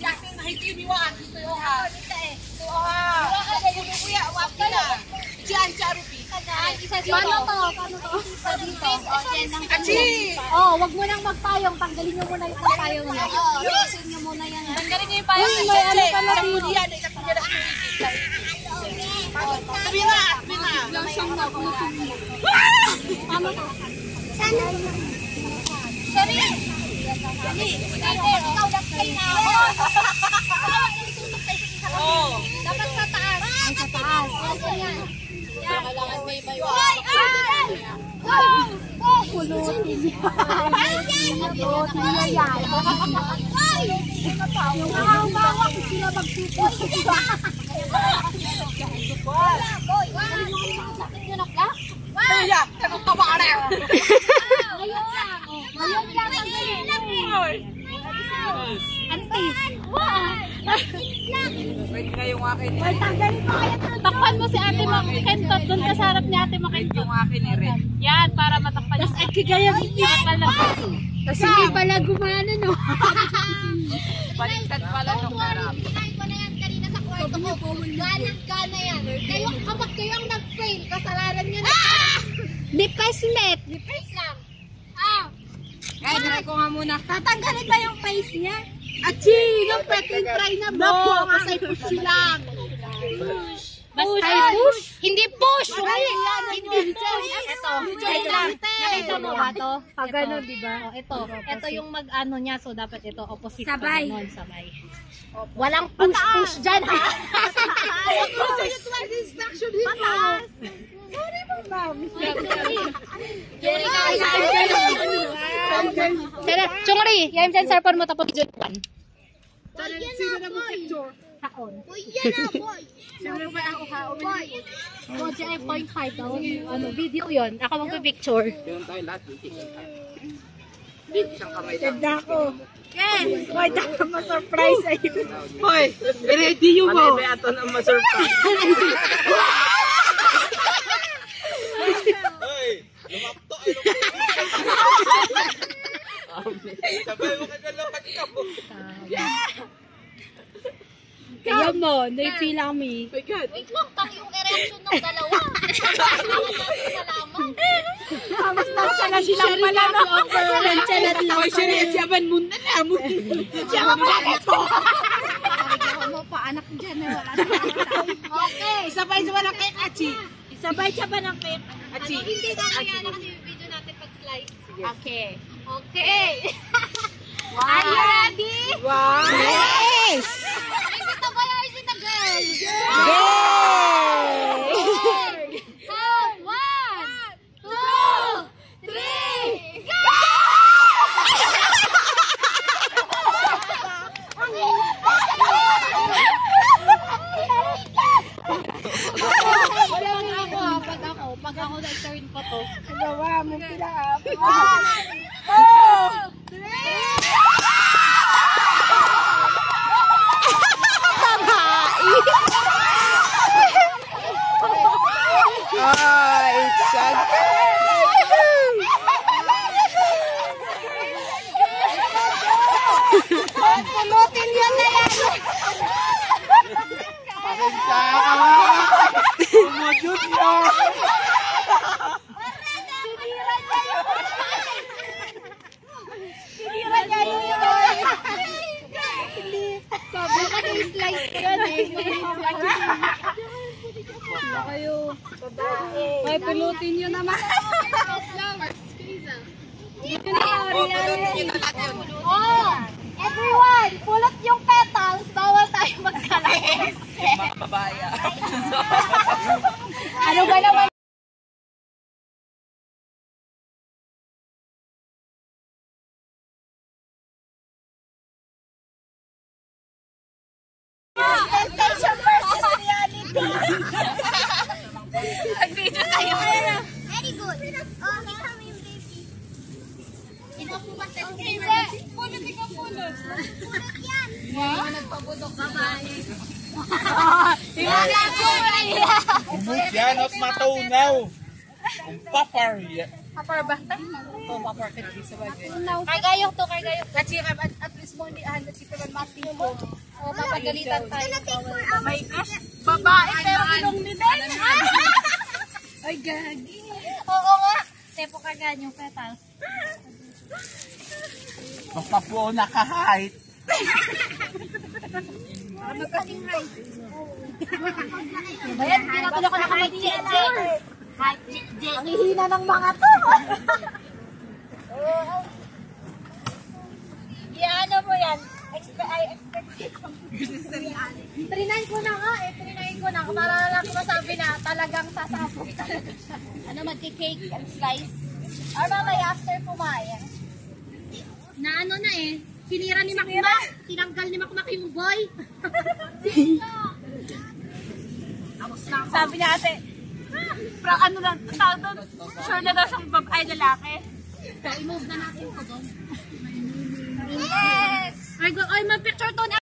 Yakin mahikimiwan. Ito ha. Ito ha. Kuya, wapin na. Diyan, Charupi. Paano to? Isa dito. Achi! Oh, wag mo nang magpayong. Tanggalin nyo muna yung payong niya. Lusin nyo muna yan. Tanggalin nyo yung payong niya. May ano pala. Samudian. Samudian na Tabi na. Paano to? Sana. Sorry. Ikaw nag-play na ako. Dapat sa taas. Ay, sa taas. Kailangan may Pulutin niya. Pulutin niya yan. Yung nakahawak sila magsupo. Kaya, tawa ka na. Ngayon lang. Antis. Pwede na yung akin. Takpan mo si Ate Makentot. Doon ka sa harap ni Ate Makentot. Yung akin ni Red. Yan, para matakpan yung kagaya mo. Kasi hindi pala gumana, no? Baliktad pala nung harap. Kinain ko na yan kanina sa kwarto ko. Ganang-gana yan. Kapag kayo ang nag-fail, kasalanan nyo na. Lipaslet. Face lang. Kaya try ko nga muna. Tatanggalin ba yung face niya? Achi! Yung petin try na mo. Kasi push lang. Basta push? Hindi push! Hindi push! Ito. Nakita mo ba to? Pag gano'n, di ba? Ito yung mag-ano niya. So, dapat ito opposite. Sabay. Walang push-push dyan, ha? Pataas! Sorry mo, ma'am. Chungri, yung dyan sa mo tapos video 1. Sino na mo picture? Haon. Uy, yan na, boy. Sino ba ako haon? Boy. O, dyan ay 0.5 daw. Ano, video yun. Ako magpipicture. Yun tayo lahat. Big isang kamay lang. Ganda ko. Yes. Boy, dapat ma-surprise ayun. Hoy, ready yung mo. Ano ba ito na ma-surprise? Hoy, lumapto ay sabay mo kagalakad ka po. Kaya mo, na-feel kami. My God. Wait lang, tang yung erection ng dalawa. Salamat. Basta siya na silang pala, no? Chalat lang. Hoy, Sherry, siyaban muna na. Siyaban muna na ito. Ako mo pa, anak dyan na wala na. Okay. Isabay sa walang kay Achi. Sabay siya ba ng pep? Achi. Hindi na yan kasi yung video natin pag-slide. Okay. Okay. Are you ready? Wow. Yes! Is it a boy or is it a girl? Yay! Count. 1, 2, 3, go! Pag ako nag-turn pa to. Gawa mo pila. 1, 2, 3. It's sad. Pulutin yun na yan. Pasensya ka. Umudod na. Sinira niya yun. Sabi ka na slice ko yun eh. Ay, pulutin nyo naman. Oh, everyone, pulot yung petals. Bawal tayo magkalas. Babaya. Ano ba naman? Expectation versus reality. Nag-video tayo. Very good. Oh, kita mo yung baby. Ito po ba tayo? Pulot, ikaw pulot. Pulot yan. Nagpabudok ka ba? Yan at matunaw. Ang papar. Papar ba? Oo, papar ka di sa bagay. Kargayok to, kargayok. Achi, at least mo ni Ana si Peron Martin ko. O, mapagalitan tayo. May crush. Babae pero ilong ni Ben. Ay, gagi. Oo nga. Tepo ka ganyan yung petals. Magpapuo na kahit. Magkasing height. Ayan, hindi na pala ko nakamag-jet. Ang hihina ng mga to. Ano mo yan? I expect Trinay ko na nga eh. Trinay ko na. Para lang masabi na talagang sasabog talaga siya. Ano, magki-cake and slice? Or mamaya after kumain? Na ano na eh. Sinira ni Makmak. Tinanggal ni Makmak yung boy. Sabi niya ate, ano lang, tawag doon, sure na daw siyang babae lalaki. So, i-move na natin ko doon. Yes! Ay, mag-picture to